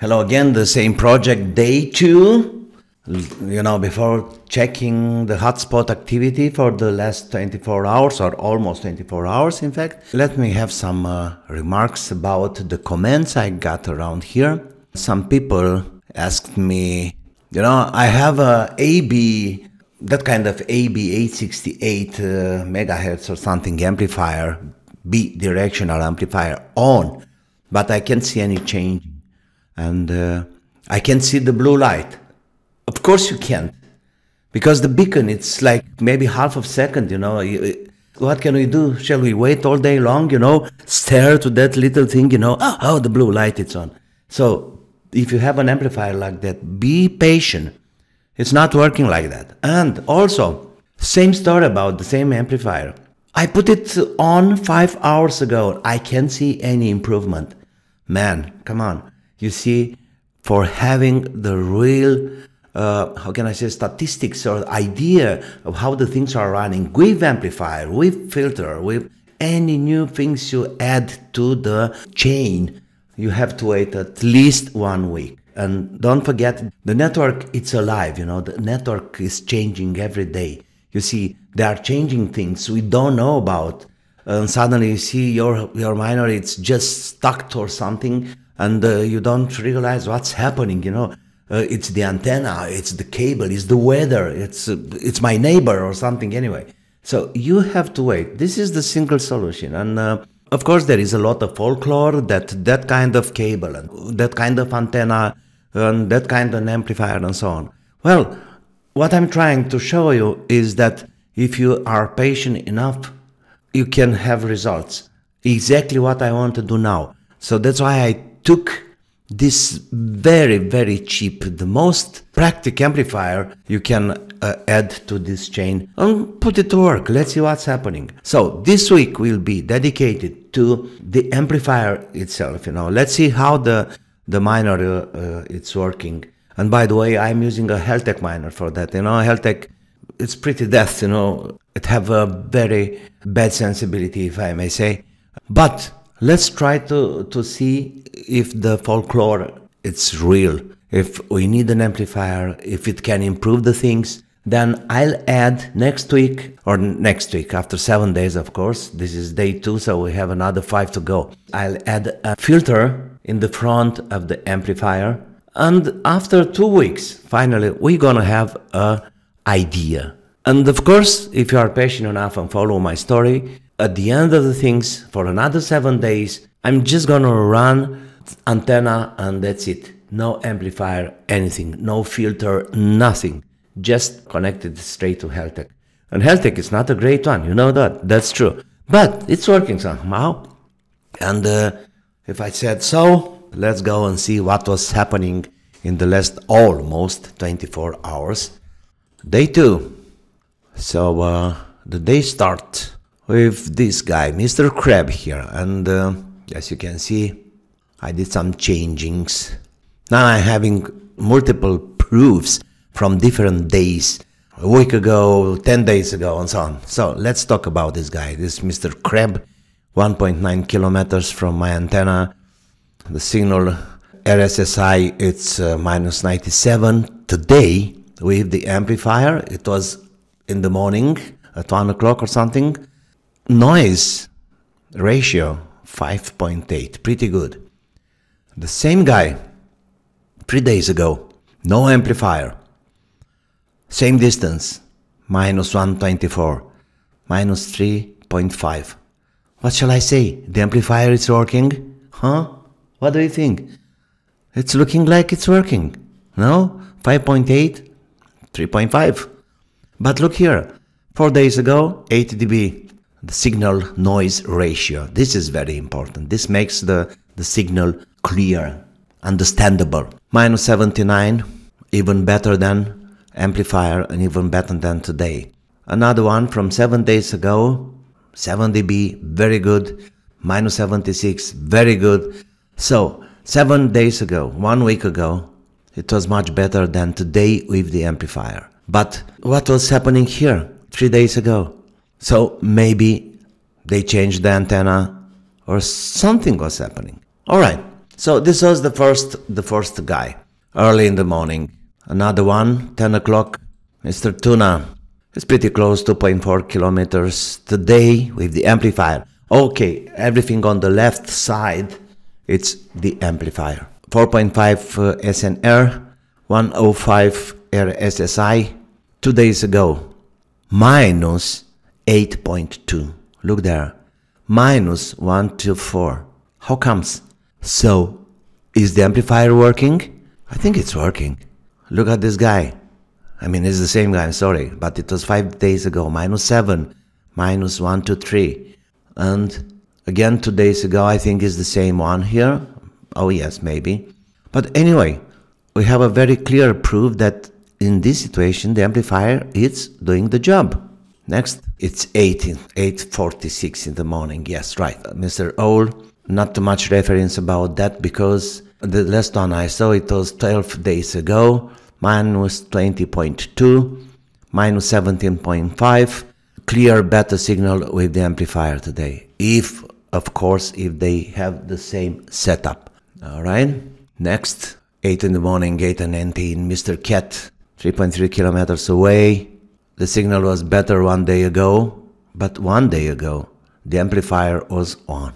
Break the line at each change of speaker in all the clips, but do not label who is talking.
Hello again, the same project, day 2. Before checking the hotspot activity for the last 24 hours, or almost 24 hours in fact, let me have some remarks about the comments I got around here. Some people asked me, I have a AB, that kind of AB 868 megahertz or something amplifier, bi-directional amplifier on, but I can't see any change. And I can see the blue light. Of course you can't, because the beacon, it's like maybe half a second, What can we do? Shall we wait all day long, stare to that little thing, the blue light it's on. So if you have an amplifier like that, be patient. It's not working like that. And also, same story about the same amplifier. I put it on 5 hours ago. I can't see any improvement. Man, come on. You see, for having the real, statistics or idea of how the things are running with amplifier, with filter, with any new things you add to the chain, you have to wait at least 1 week. And don't forget, the network, it's alive, the network is changing every day. You see, they are changing things we don't know about. And suddenly you see your miner, it's just stuck or something, and you don't realize what's happening, It's the antenna, it's the cable, it's the weather, it's my neighbor or something anyway. So you have to wait. This is the single solution. And of course there is a lot of folklore that kind of cable and that kind of antenna and that kind of amplifier and so on. Well, what I'm trying to show you is that if you are patient enough, you can have results. Exactly what I want to do now. So that's why I took this very, very cheap, the most practical amplifier you can add to this chain and put it to work. Let's see what's happening. So this week will be dedicated to the amplifier itself. Let's see how the miner it's working. And by the way, I'm using a Heltec miner for that. Heltec, it's pretty death. It have a very bad sensibility, if I may say. But let's try to see if the folklore it's real. If we need an amplifier, if it can improve the things, then I'll add next week after 7 days, of course. This is day 2, so we have another 5 to go. I'll add a filter in the front of the amplifier, and after 2 weeks, finally, we're gonna have an idea. And of course, if you are patient enough and follow my story, at the end of the things, for another 7 days, I'm just gonna run antenna and that's it. No amplifier, anything, no filter, nothing. Just connected straight to Heltec. And Heltec is not a great one, you know that, that's true. But it's working somehow. And if I said so, let's go and see what was happening in the last almost 24 hours. Day 2. So the day starts with this guy, Mr. Crab here, and as you can see, I did some changings. Now I'm having multiple proofs from different days, a week ago, 10 days ago, and so on. So let's talk about this guy, this Mr. Crab, 1.9 kilometers from my antenna. The signal RSSI, it's minus 97. Today, with the amplifier, it was in the morning at 1 o'clock or something. Noise ratio 5.8, pretty good. The same guy 3 days ago, no amplifier, same distance, minus 124, minus 3.5. What shall I say? The amplifier is working? Huh? What do you think? It's looking like it's working. No? 5.8, 3.5. But look here, 4 days ago, 8 dB. The signal noise ratio. This is very important. This makes the signal clear, understandable. Minus 79, even better than amplifier and even better than today. Another one from 7 days ago, 7 dB, very good. Minus 76, very good. So 7 days ago, 1 week ago, it was much better than today with the amplifier. But what was happening here 3 days ago? So maybe they changed the antenna or something was happening. Alright, So this was the first guy, early in the morning. Another one, 10 o'clock, Mr. Tuna. It's pretty close, 2.4 kilometers today with the amplifier. Okay, everything on the left side, it's the amplifier. 4.5 SNR, 105 RSSI. 2 days ago, minus 8.2. Look there, minus 124. How comes? So, is the amplifier working? I think it's working. Look at this guy. I mean, it's the same guy, I'm sorry, but it was 5 days ago, minus 7, minus 1 to 3. And again, 2 days ago, I think is the same one here. Oh yes, maybe. But anyway, we have a very clear proof that in this situation, the amplifier is doing the job. Next, it's 8:46 in the morning. Yes, right, Mr. Owl. Not too much reference about that because the last one I saw, it was 12 days ago. Minus 20.2, minus 17.5, clear better signal with the amplifier today. If, of course, if they have the same setup. All right. Next, 8 in the morning, 8:19, Mr. Cat, 3.3 kilometers away. The signal was better 1 day ago, but 1 day ago, the amplifier was on.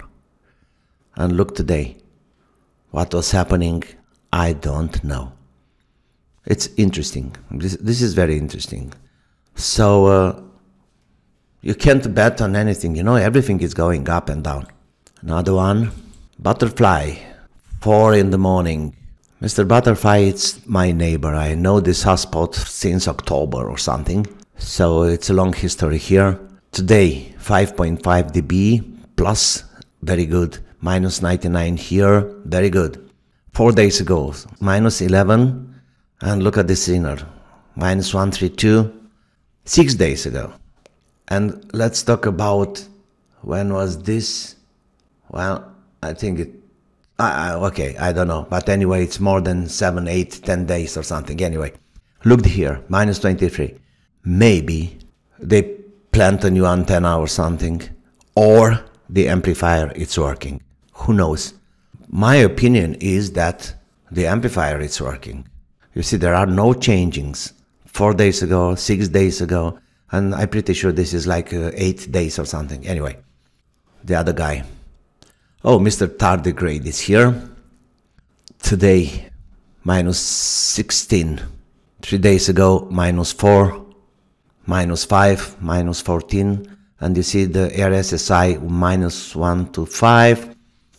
And look today, what was happening, I don't know. It's interesting. This is very interesting. So, you can't bet on anything, you know, everything is going up and down. Another one, Butterfly, 4 in the morning. Mr. Butterfly, it's my neighbor. I know this hotspot since October or something. So, it's a long history here. Today, 5.5 dB plus, very good. Minus 99 here, very good. 4 days ago, minus 11. And look at this signal, minus 132, 6 days ago. And let's talk about when was this? Well, I think it, okay, I don't know. But anyway, it's more than 7, 8, 10 days or something. Anyway, look here, minus 23. Maybe they plant a new antenna or something, or the amplifier is working. Who knows? My opinion is that the amplifier is working. You see, there are no changings. 4 days ago, 6 days ago, and I'm pretty sure this is like 8 days or something. Anyway, the other guy. Oh, Mr. Tardigrade is here. Today, minus 16. 3 days ago, minus 4, minus 5, minus 14. And you see the RSSI minus 1 to 5,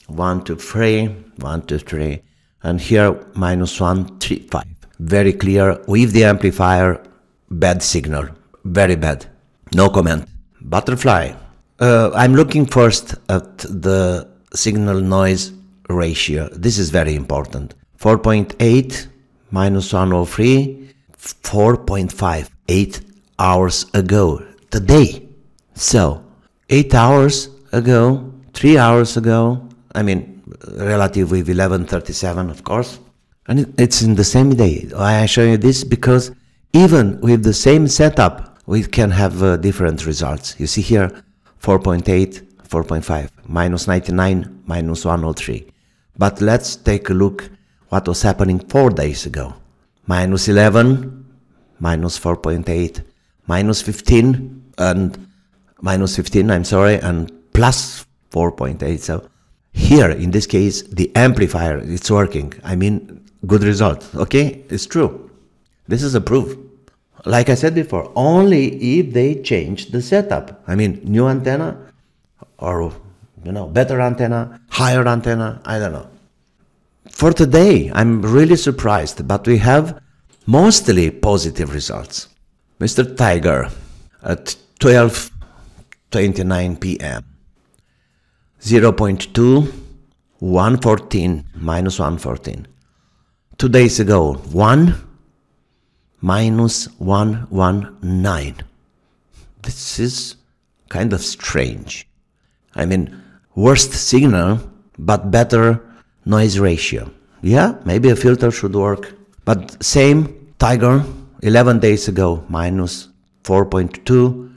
1 to 3, 1 to 3. And here, minus 1, 3, 5. Very clear, with the amplifier, bad signal, very bad, no comment. Butterfly, I'm looking first at the signal noise ratio. This is very important. 4.8 minus 103, 4.5, 8 hours ago, today. So, 8 hours ago, 3 hours ago, I mean, relative with 11:37, of course. And it's in the same day. I show you this because even with the same setup, we can have different results. You see here, 4.8, 4.5, minus 99, minus 103. But let's take a look what was happening 4 days ago. Minus 11, minus 4.8, minus 15, and minus 15, I'm sorry, and plus 4.8. So here, in this case, the amplifier, it's working. I mean, good result, okay? It's true. This is a proof. Like I said before, only if they change the setup. I mean, new antenna or, you know, better antenna, higher antenna, I don't know. For today, I'm really surprised, but we have mostly positive results. Mr. Tiger at 12:29 p.m. 0.2, 114, minus 114. 2 days ago, 1, minus 119. This is kind of strange. I mean, worst signal, but better noise ratio. Yeah, maybe a filter should work. But same Tiger, 11 days ago, minus 4.2.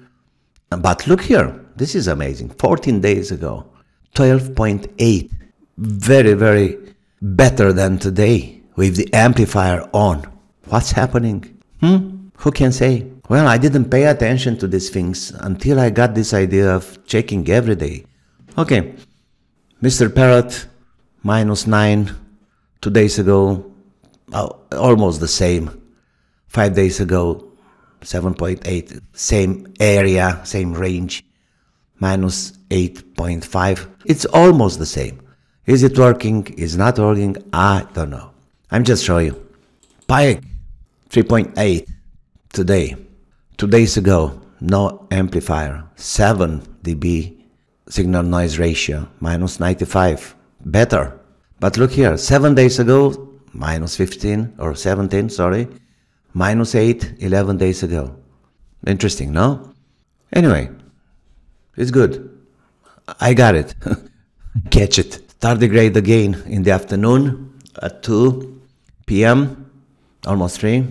But look here, this is amazing. 14 days ago, 12.8. Very, very better than today with the amplifier on. What's happening? Who can say? Well, I didn't pay attention to these things until I got this idea of checking every day. Okay, Mr. Parrot, -9, 2 days ago, almost the same. 5 days ago, 7.8, same area, same range, -8.5. It's almost the same. Is it working? Is it not working? I don't know. I'm just showing you. Pike, 3.8 today. 2 days ago, no amplifier, 7 dB signal noise ratio, -95, better. But look here, 7 days ago, -15 or 17, sorry, -8, 11 days ago. Interesting, no? Anyway, it's good. I got it. Catch it. Tardigrade again in the afternoon at 2 p.m., almost 3,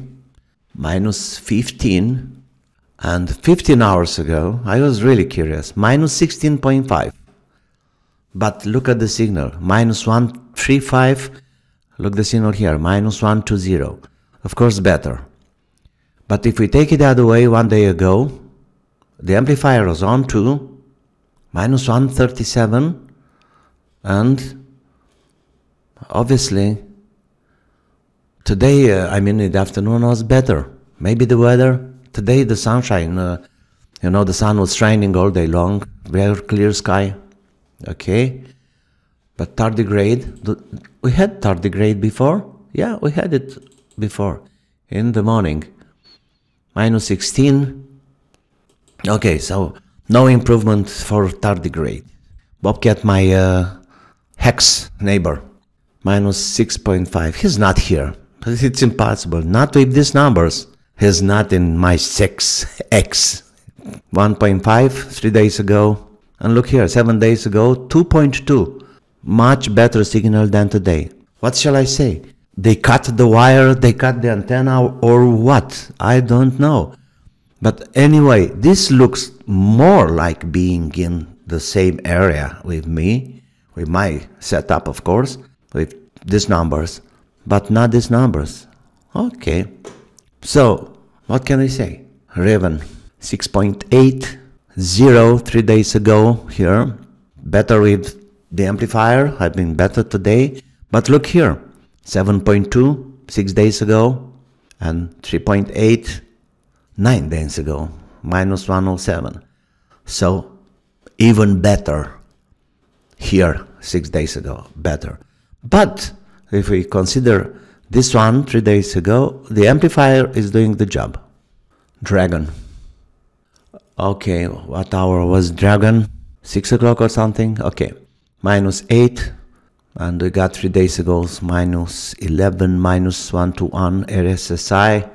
-15. And 15 hours ago, I was really curious, -16.5. But look at the signal, -135. Look the signal here, -120. Of course, better. But if we take it the other way, 1 day ago, the amplifier was on to -137, and obviously today, in the afternoon was better. Maybe the weather. Today the sunshine, the sun was shining all day long, very clear sky, okay? But tardigrade, we had tardigrade before? Yeah, we had it before, in the morning. -16, okay, so no improvement for tardigrade. Bobcat, my hex neighbor, -6.5, he's not here, it's impossible, not with these numbers. He's not in my 6X. 1.5, 3 days ago. And look here, 7 days ago, 2.2. Much better signal than today. What shall I say? They cut the wire, they cut the antenna, or what? I don't know. But anyway, this looks more like being in the same area with me, with my setup, of course, with these numbers, but not these numbers. Okay. So, what can I say? Raven, 6.80, 3 days ago here. Better with the amplifier, I've been better today. But look here, 7.2, 6 days ago, and 3.8, 9 days ago, -107. So, even better here, 6 days ago, better. But, if we consider this one, 3 days ago, the amplifier is doing the job. Dragon. Okay, what hour was Dragon? 6 o'clock or something? Okay, -8. And we got 3 days ago, -11, -121 RSSI,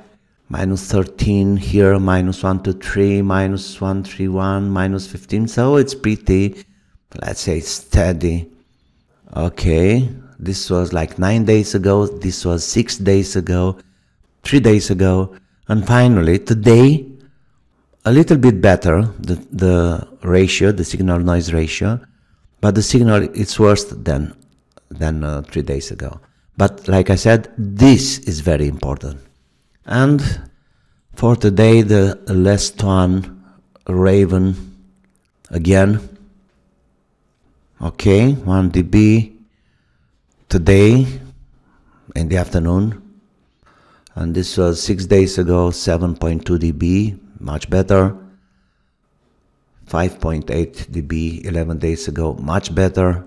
-13 here, -123, -131, -15. So it's pretty, let's say, steady. Okay. This was like 9 days ago, this was 6 days ago, 3 days ago, and finally today, a little bit better, the ratio, the signal noise ratio, but the signal is worse than 3 days ago. But like I said, this is very important. And for today, the last one, Raven, again, okay, 1 dB, today in the afternoon, and this was 6 days ago, 7.2 dB, much better. 5.8 dB 11 days ago, much better.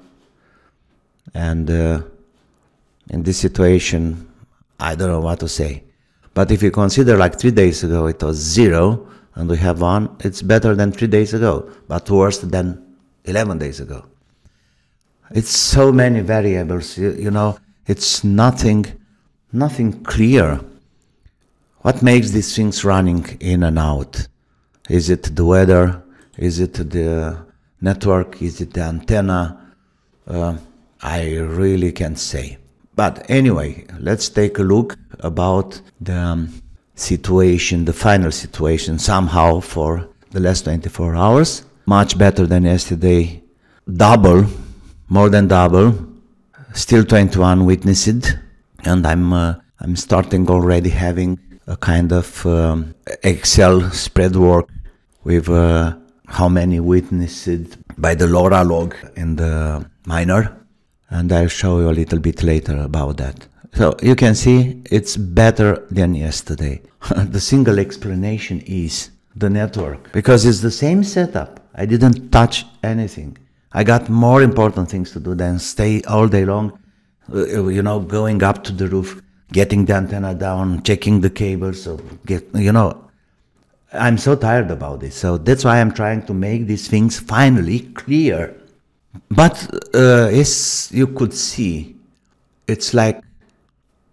And in this situation, I don't know what to say. But if you consider like 3 days ago it was 0 and we have 1, it's better than 3 days ago, but worse than 11 days ago. It's so many variables, it's nothing clear. What makes these things running in and out? Is it the weather? Is it the network? Is it the antenna? I really can't say. But anyway, let's take a look about the situation, the final situation somehow for the last 24 hours. Much better than yesterday. Double, more than double. still 21 witnessed, and I'm starting already having a kind of Excel spread work with how many witnessed by the LoRa log in the miner, and I'll show you a little bit later about that. So you can see it's better than yesterday. The single explanation is the network, because it's the same setup. I didn't touch anything. I got more important things to do than stay all day long, you know, going up to the roof, getting the antenna down, checking the cables, so you know, I'm so tired about this. So that's why I'm trying to make these things finally clear. But as you could see, it's like,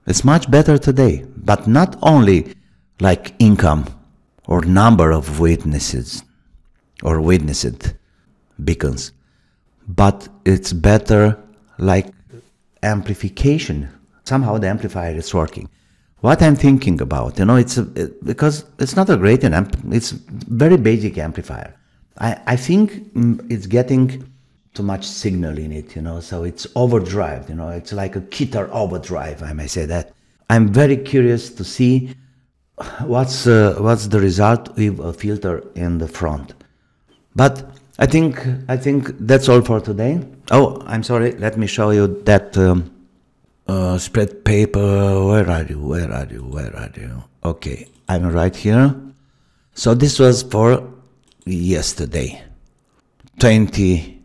it's much better today, but not only like income or number of witnesses or witnessed beacons, but it's better like amplification. Somehow the amplifier is working. What I'm thinking about, you know, because it's not a great it's very basic amplifier. I think it's getting too much signal in it, you know, so it's overdrive, you know, it's like a guitar overdrive, I may say that. I'm very curious to see what's the result with a filter in the front. But I think that's all for today. Oh, I'm sorry, let me show you that spread paper. Where are you? Okay, I'm right here. So this was for yesterday. 20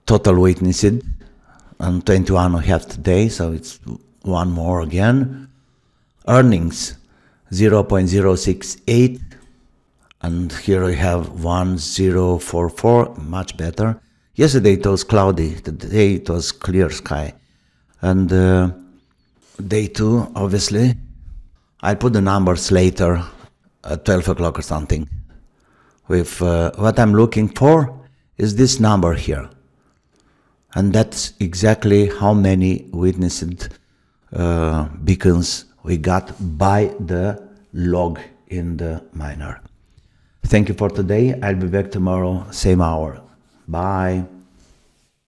total witnessed and 21 we have today, so it's one more again. Earnings 0.068, and here we have 1044, much better. Yesterday it was cloudy, today it was clear sky. And day 2, obviously, I'll put the numbers later at 12 o'clock or something. With what I'm looking for is this number here. And that's exactly how many witnessed beacons we got by the log in the miner. Thank you for today. I'll be back tomorrow, same hour. Bye.